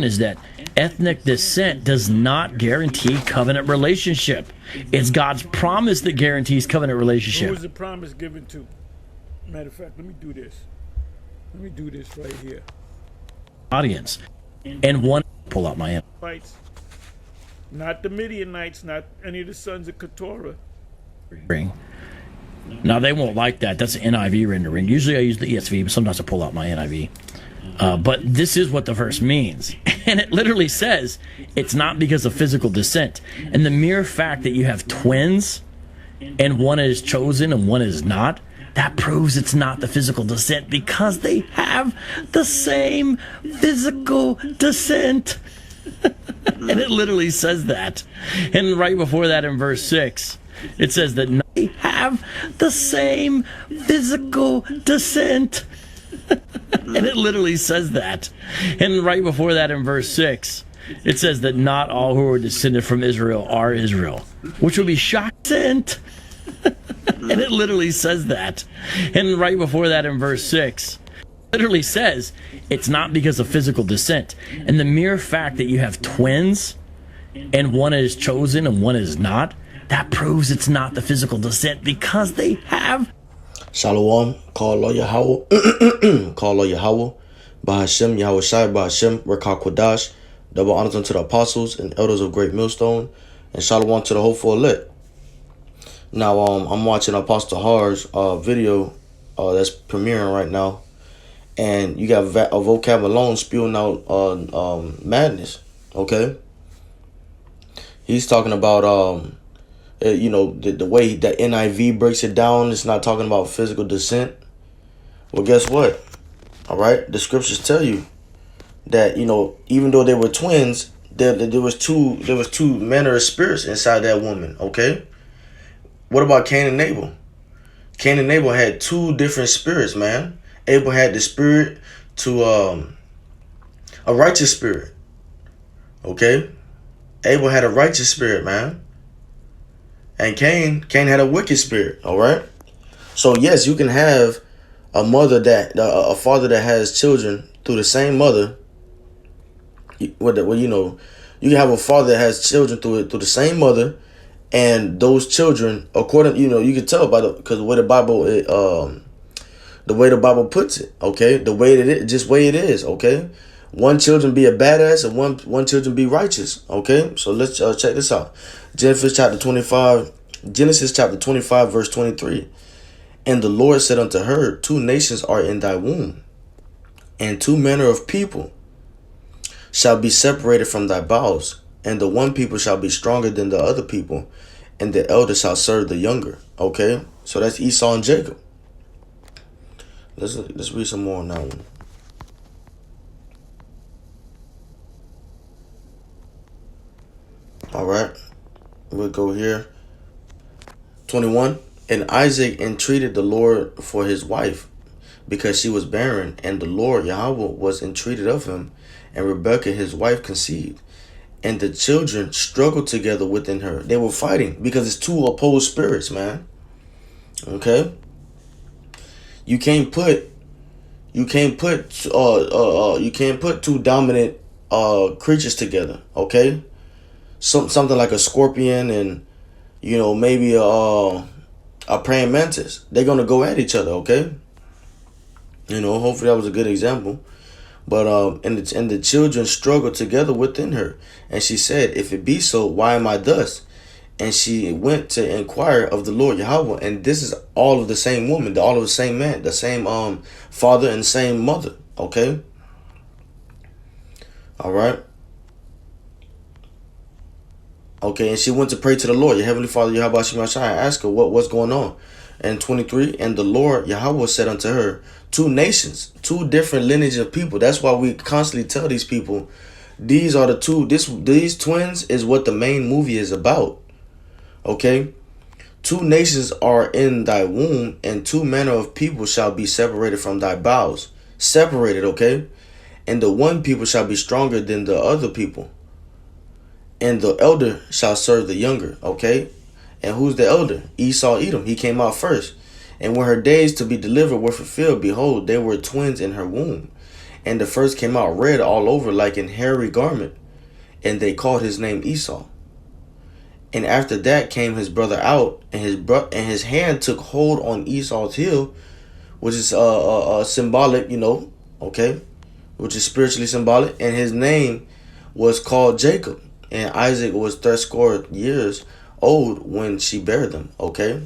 is that ethnic descent does not guarantee covenant relationship. It's God's promise that guarantees covenant relationship. Who was the promise given to? Matter of fact, let me do this. Let me do this right here. Audience. And one, pull out my Fights. Not the Midianites, not any of the sons of Keturah. ring. Now they won't like that. That's an NIV rendering. Usually I use the ESV, but sometimes I pull out my NIV. But this is what the verse means. And it literally says it's not because of physical descent. And the mere fact that you have twins and one is chosen and one is not, that proves it's not the physical descent because they have the same physical descent. And it literally says that. And right before that in verse 6, it says that they have the same physical descent. And it literally says that. And right before that in verse 6, it says that not all who are descended from Israel are Israel, which would be shocking. And it literally says that. And right before that in verse 6, it literally says it's not because of physical descent. And the mere fact that you have twins and one is chosen and one is not, that proves it's not the physical descent because they have. Shalom, call Lord Yahawah, call Lord Yahawah, Bahashem, Yahawashi, Bahashem, Rekah Kodash, double honors unto the apostles and elders of Great Millstone, and shalom to the hopeful elect. Now, I'm watching Apostle Har's video that's premiering right now, and you got a vocab Malone spewing out madness, okay? He's talking about, the way that NIV breaks it down, it's not talking about physical descent. Well, guess what? All right, the scriptures tell you that, even though they were twins, there was two manner of spirits inside that woman, okay? What about Cain and Abel? Cain and Abel had two different spirits, man. Abel had the spirit to a righteous spirit. Okay? Abel had a righteous spirit, man. And Cain had a wicked spirit, all right? So yes, you can have a father that has children through the same mother. You can have a father that has children through the same mother. And those children, according, you can tell by because the way the Bible puts it, okay, the way it is, okay. One children be a badass and one children be righteous, okay. So let's check this out. Genesis chapter 25, verse 23. And the Lord said unto her, 2 nations are in thy womb, and 2 manner of people shall be separated from thy bowels. And the one people shall be stronger than the other people, and the elder shall serve the younger. Okay, so that's Esau and Jacob. Let's read some more on that one. All right, we'll go here. 21. And Isaac entreated the Lord for his wife, because she was barren, and the Lord Yahawah was entreated of him, and Rebekah his wife conceived. And the children struggled together within her. They were fighting because it's two opposed spirits, man. Okay. You can't put two dominant creatures together. Okay. Something like a scorpion and maybe a praying mantis. They're gonna go at each other. Okay. Hopefully that was a good example. But and the children struggled together within her. And she said, if it be so, why am I thus? And she went to inquire of the Lord Yahawah. And this is all of the same woman, all of the same man, the same father and same mother. Okay. All right. Okay, and she went to pray to the Lord, your heavenly Father, Yahawashi, and ask her what's going on. And 23, and the Lord Yahawah said unto her, 2 nations, 2 different lineages of people. That's why we constantly tell these people, these are the two. These twins is what the main movie is about. Okay, 2 nations are in thy womb, and 2 manner of people shall be separated from thy bowels. Separated, okay, and the one people shall be stronger than the other people, and the elder shall serve the younger. Okay. And who's the elder? Esau, Edom. He came out first. And when her days to be delivered were fulfilled, behold, there were twins in her womb. And the first came out red all over like an hairy garment, and they called his name Esau. And after that came his brother out, and his hand took hold on Esau's heel, which is symbolic, okay, which is spiritually symbolic, and his name was called Jacob. And Isaac was 30 years old when she bare them. Okay,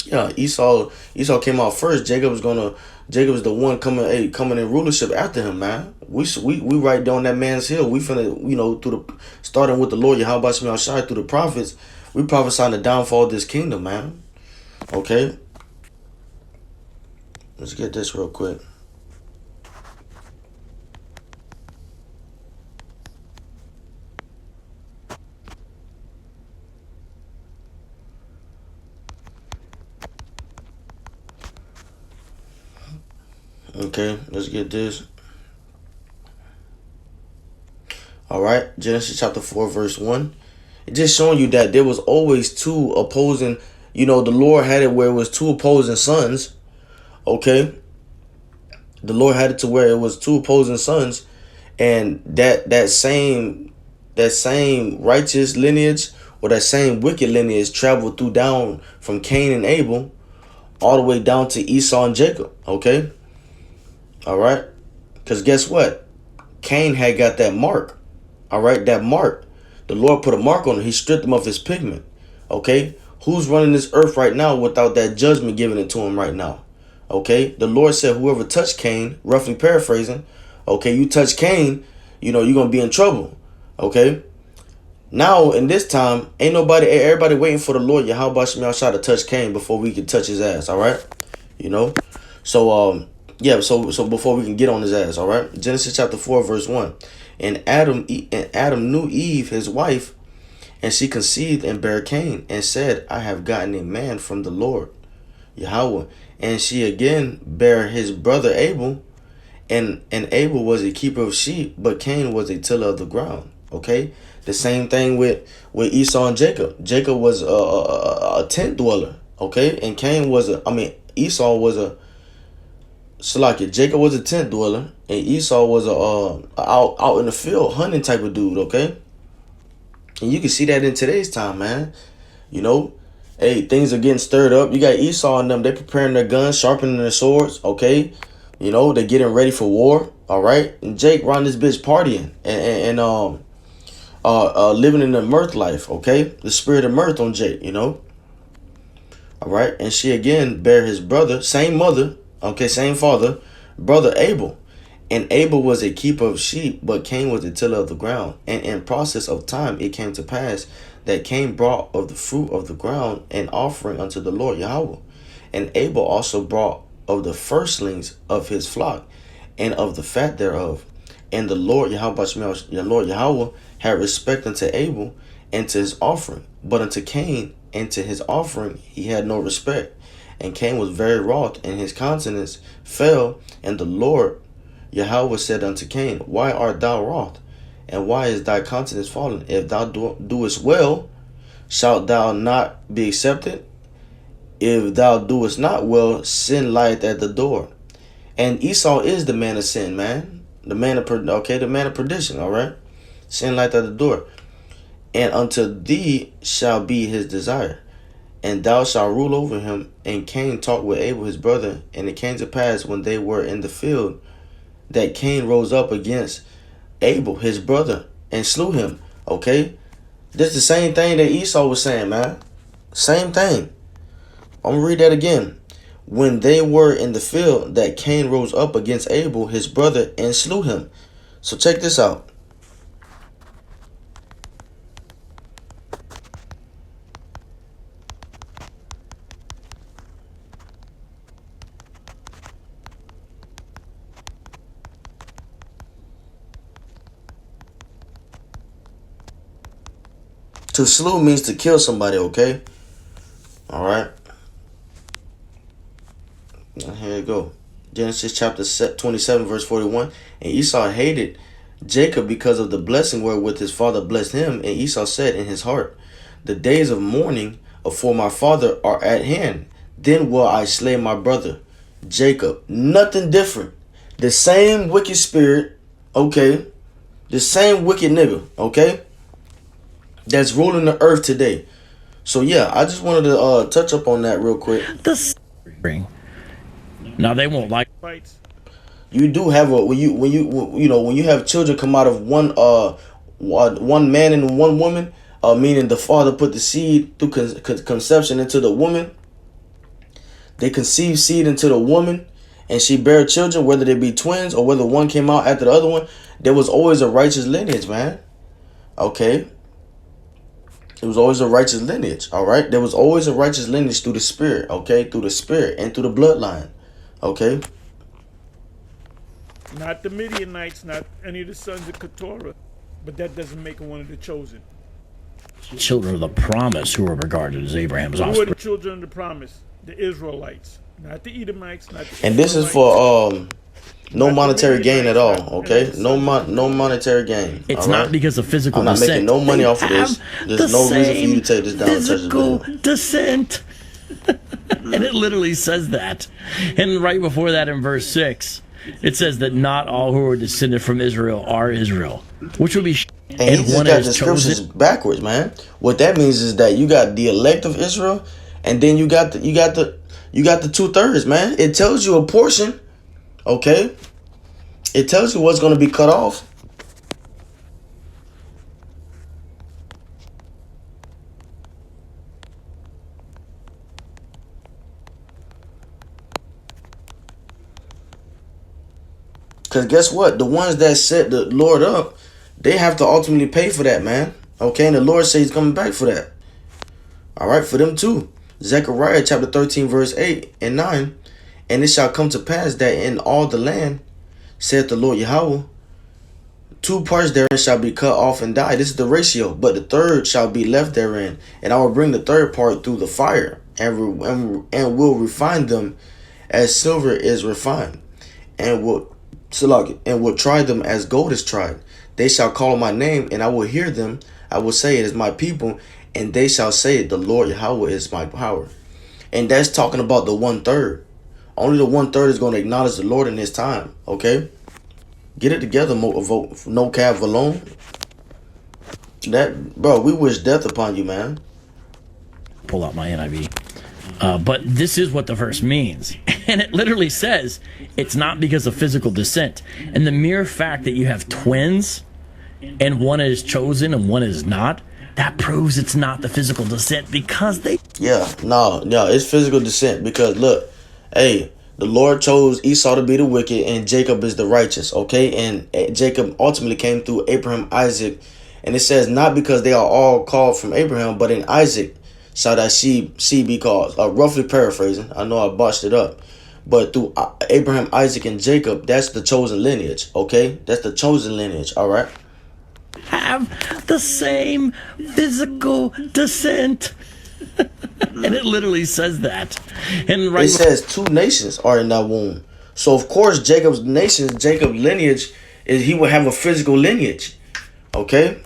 yeah, Esau came out first. Jacob is the one coming in rulership after him, man. We right down that man's hill. We finna, starting with the Lord Yahawashi through the prophets, we prophesying the downfall of this kingdom, man. Okay, let's get this real quick. Okay, let's get this. All right, Genesis chapter 4, verse 1. It just showing you that there was always two opposing, the Lord had it where it was two opposing sons. Okay. The Lord had it to where it was two opposing sons, and that same righteous lineage or that same wicked lineage traveled through down from Cain and Abel all the way down to Esau and Jacob. Okay. All right. Because guess what? Cain had got that mark. All right. That mark. The Lord put a mark on him. He stripped him of his pigment. Okay. Who's running this earth right now without that judgment given it to him right now? Okay. The Lord said whoever touched Cain, roughly paraphrasing, okay, you touch Cain, you're going to be in trouble. Okay. Now, in this time, everybody waiting for the Lord Yahawashi to touch Cain before we can touch his ass. All right. So, yeah, so before we can get on his ass, all right? Genesis chapter 4, verse 1. And Adam knew Eve, his wife, and she conceived and bare Cain, and said, I have gotten a man from the Lord, Yahawah. And she again bare his brother Abel, and Abel was a keeper of sheep, but Cain was a tiller of the ground. Okay? The same thing with Esau and Jacob. Jacob was a tent dweller, okay? And Esau was Jacob was a tent dweller, and Esau was out in the field hunting type of dude, okay? And you can see that in today's time, man. Hey, things are getting stirred up. You got Esau and them, they preparing their guns, sharpening their swords, okay? They're getting ready for war, all right? And Jake around this bitch partying and living in the mirth life, okay? The spirit of mirth on Jake, all right? And she again bare his brother, same mother, okay, same father, brother Abel. And Abel was a keeper of sheep, but Cain was a tiller of the ground. And in process of time, it came to pass that Cain brought of the fruit of the ground an offering unto the Lord Yahawah. And Abel also brought of the firstlings of his flock and of the fat thereof. And the Lord Yahawah had respect unto Abel and to his offering. But unto Cain and to his offering he had no respect. And Cain was very wroth, and his countenance fell. And the Lord Yahawah said unto Cain, Why art thou wroth? And why is thy countenance fallen? If thou doest well, shalt thou not be accepted? If thou doest not well, sin lieth at the door. And Esau is the man of sin, man. The man of perdition, all right? Sin lieth at the door. And unto thee shall be his desire, and thou shalt rule over him. And Cain talked with Abel his brother, and it came to pass when they were in the field that Cain rose up against Abel his brother and slew him. Okay, this is the same thing that Esau was saying, man. Same thing. I'm gonna read that again. When they were in the field that Cain rose up against Abel his brother and slew him. So check this out. To slew means to kill somebody, okay? All right. Now here you go. Genesis chapter 27, verse 41. And Esau hated Jacob because of the blessing wherewith his father blessed him. And Esau said in his heart, The days of mourning for my father are at hand. Then will I slay my brother Jacob. Nothing different. The same wicked spirit, okay? The same wicked nigga, okay? That's ruling the earth today. So yeah, I just wanted to touch up on that real quick. Now they won't like Fights. You do have a when you have children come out of one man and one woman, meaning the father put the seed through conception into the woman. They conceive seed into the woman, and she bear children, whether they be twins or whether one came out after the other one. There was always a righteous lineage, man. Okay. It was always a righteous lineage, all right? There was always a righteous lineage through the spirit, okay? Through the spirit and through the bloodline, okay? Not the Midianites, not any of the sons of Keturah, but that doesn't make him one of the chosen. children of the promise who are regarded as Abraham's Who are offspring. the children of the promise? The Israelites, not the Edomites, not the And this is for no monetary gain at all, okay? No monetary gain. It's all right? not because of physical I'm not descent. making no money They off of this. have There's the no reason for you same to take this down and touch this physical video. descent. And it literally says that. And right before that in verse 6, it says that not all who are descended from Israel are Israel, which would be And he just got the scriptures backwards, man. What that means is that you got the elect of Israel, and then you got the 2/3, man. It tells you a portion, okay? It tells you what's going to be cut off. Because guess what? The ones that set the Lord up, they have to ultimately pay for that, man. Okay, and the Lord says he's coming back for that. All right, for them too. Zechariah chapter 13, verse 8 and 9. And it shall come to pass that in all the land, saith the Lord Yahawah, 2 parts therein shall be cut off and die. This is the ratio. But the third shall be left therein. And I will bring the third part through the fire, and will refine them as silver is refined, and will try them as gold is tried. They shall call my name, and I will hear them. I will say, it is my people, and they shall say, the Lord Yahawah is my power. And that's talking about the 1/3. Only the 1/3 is going to acknowledge the Lord in this time. Okay, get it together, nocab, malone. That, bro, we wish death upon you, man. Pull out my NIV. But this is what the verse means. And it literally says it's not because of physical descent. And the mere fact that you have twins and one is chosen and one is not, that proves it's not the physical descent because they... Yeah, no, it's physical descent because look, hey, the Lord chose Esau to be the wicked and Jacob is the righteous, okay? And Jacob ultimately came through Abraham, Isaac. And it says not because they are all called from Abraham, but in Isaac shall that seed be called. Roughly paraphrasing. I know I botched it up. But through Abraham, Isaac, and Jacob, that's the chosen lineage, okay? That's the chosen lineage, all right? have the same physical descent. And it literally says that. And right, it says 2 nations are in that womb. So, of course, Jacob's lineage, he will have a physical lineage, okay?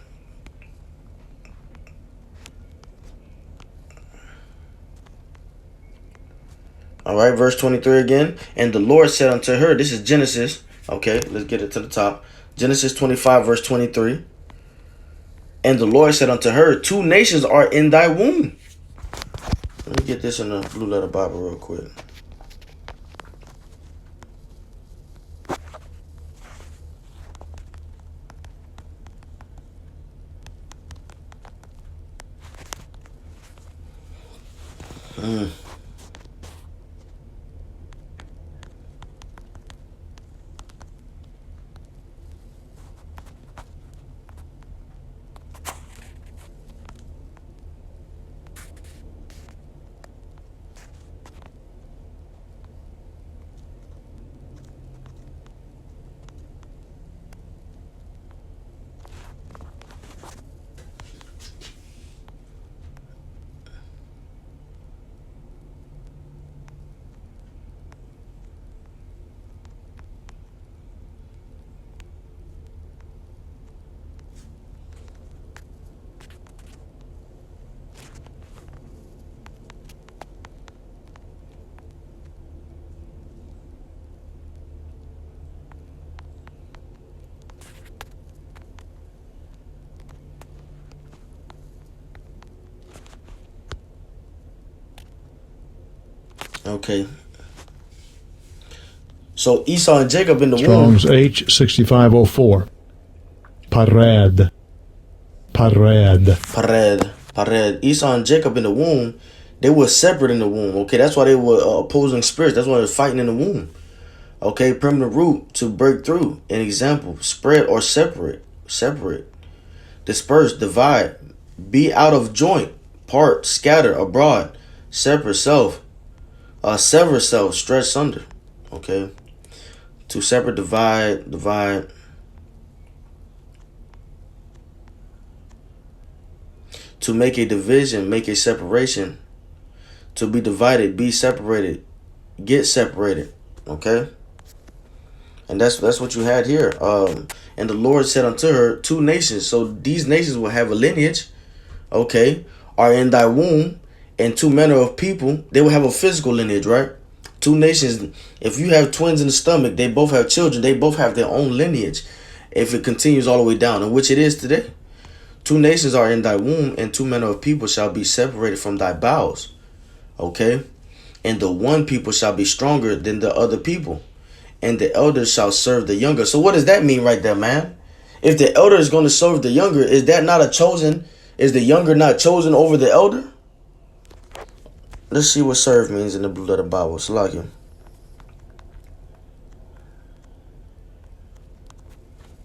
All right, verse 23 again. And the Lord said unto her, this is Genesis. Okay, let's get it to the top. Genesis 25, verse 23. And the Lord said unto her, 2 nations are in thy womb. Let me get this in the Blue Letter Bible real quick. Okay. So Esau and Jacob in the Strong's womb. H6504. Pared. Pared. Esau and Jacob in the womb, they were separate in the womb. Okay, that's why they were opposing spirits. That's why they were fighting in the womb. Okay, primitive root, to break through. An example, spread or separate. Disperse, divide, be out of joint, part, scatter, abroad, separate self, sever self, stretch sunder. Okay, to separate, divide. To make a division, make a separation. To be divided, be separated, get separated. Okay, and that's what you had here. And the Lord said unto her, 2 nations. So these nations will have a lineage. Okay, are in thy womb, and 2 manner of people. They will have a physical lineage, right? 2 nations. If you have twins in the stomach, they both have children. They both have their own lineage. If it continues all the way down, and which it is today. 2 nations are in thy womb, and 2 manner of people shall be separated from thy bowels. Okay, and the one people shall be stronger than the other people, and the elder shall serve the younger. So what does that mean right there, man? If the elder is going to serve the younger, is that not a chosen? Is the younger not chosen over the elder? Let's see what serve means in the blue letter Bible. Salakia.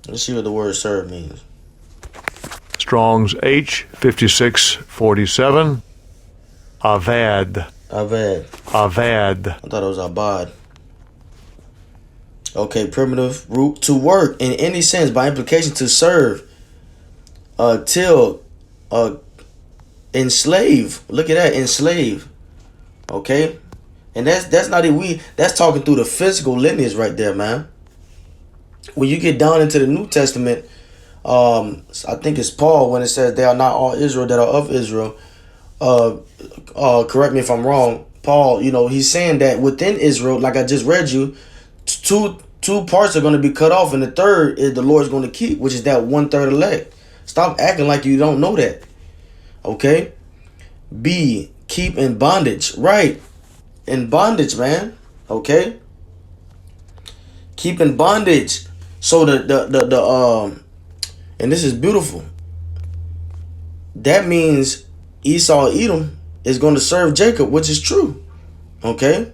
Let's see what the word serve means. Strong's H5647. Avad. Avad. I thought it was abad. Okay, primitive root, to work in any sense, by implication to serve, till, enslave. Look at that, enslave. Okay, and that's not it. That's talking through the physical lineage right there, man. When you get down into the New Testament, I think it's Paul when it says they are not all Israel that are of Israel. Correct me if I'm wrong. Paul, he's saying that within Israel, like I just read you, two parts are going to be cut off, and the third is the Lord's going to keep, which is that 1/3 elect. Stop acting like you don't know that. Okay? B, keep in bondage. Right. In bondage, man. Okay? Keep in bondage. So and this is beautiful. That means Esau, Edom, is going to serve Jacob, which is true. Okay?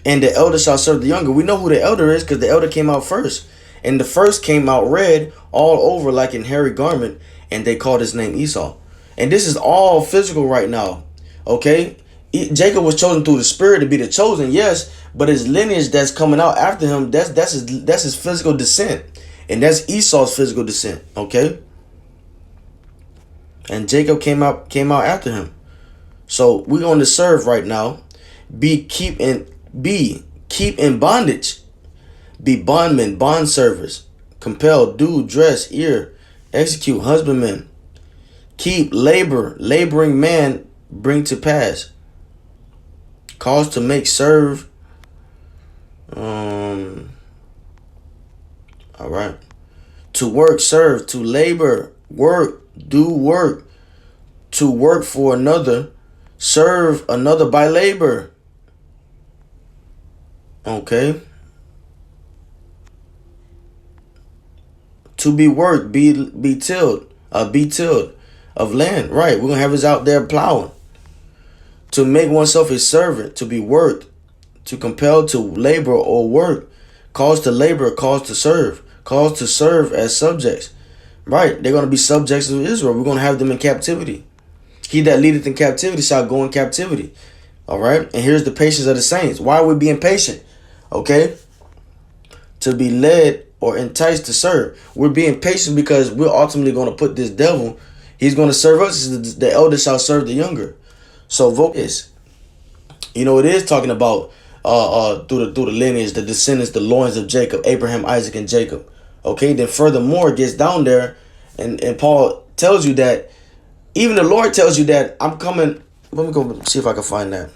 And the elder shall serve the younger. We know who the elder is because the elder came out first. And the first came out red all over like in hairy garment. And they called his name Esau. And this is all physical right now. Okay? Jacob was chosen through the spirit to be the chosen, yes. But his lineage that's coming out after him, that's his physical descent. And that's Esau's physical descent. Okay? And Jacob came out after him. So we're going to serve right now. Keep in bondage. Be bondmen, bond servers. Compel, do, dress, ear, execute, husbandmen. Keep, labor, laboring man, bring to pass. Cause to make, serve. All right. To work, serve, to labor, work, do work. To work for another, serve another by labor. Okay. To be worked, be tilled of land. Right. We're gonna have us out there plowing. To make oneself a servant, to be worked, to compel to labor or work, cause to labor, cause to serve as subjects. Right. They're gonna be subjects of Israel. We're gonna have them in captivity. He that leadeth in captivity shall go in captivity. All right. And here's the patience of the saints. Why are we being patient? Okay. To be led or enticed to serve. We're being patient because we're ultimately going to put this devil. He's going to serve us. The elder shall serve the younger. So vote this. It is talking about through the lineage, the descendants, the loins of Jacob, Abraham, Isaac, and Jacob. Okay. Then furthermore, it gets down there, and Paul tells you that. Even the Lord tells you that I'm coming. Let me go see if I can find that.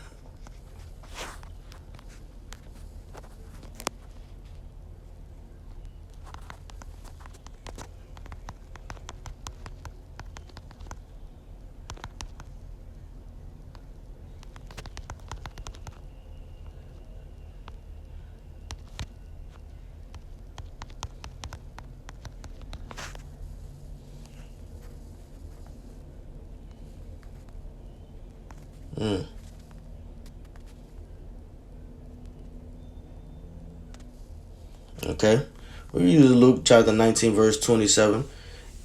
Okay. We use Luke chapter 19, verse 27.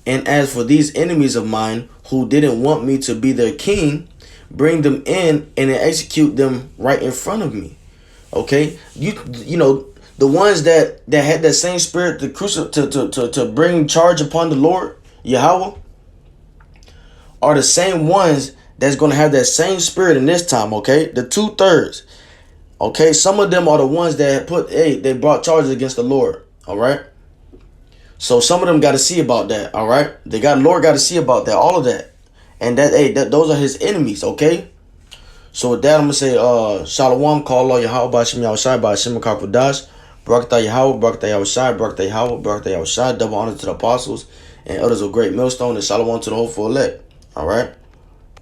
And as for these enemies of mine who didn't want me to be their king, bring them in and execute them right in front of me. Okay? You know, the ones that had that same spirit to bring charge upon the Lord, Yahawah, are the same ones that's going to have that same spirit in this time, okay? The 2/3. Okay, some of them are the ones that they brought charges against the Lord, all right? So some of them got to see about that, all right? Lord got to see about that, all of that. And those are his enemies, okay? So with that, I'm going to say, Shalom, call Allah Yahawah, Ba'ashem Yahawashi, Ba'ashem Kakwadash, Barakatah Yahawah, Barakatah Yahawashi, Barakatah Yahawah, Barakatah Yahawashi, double honor to the apostles and others of great millstone, and Shalom to the hopeful elect, all right?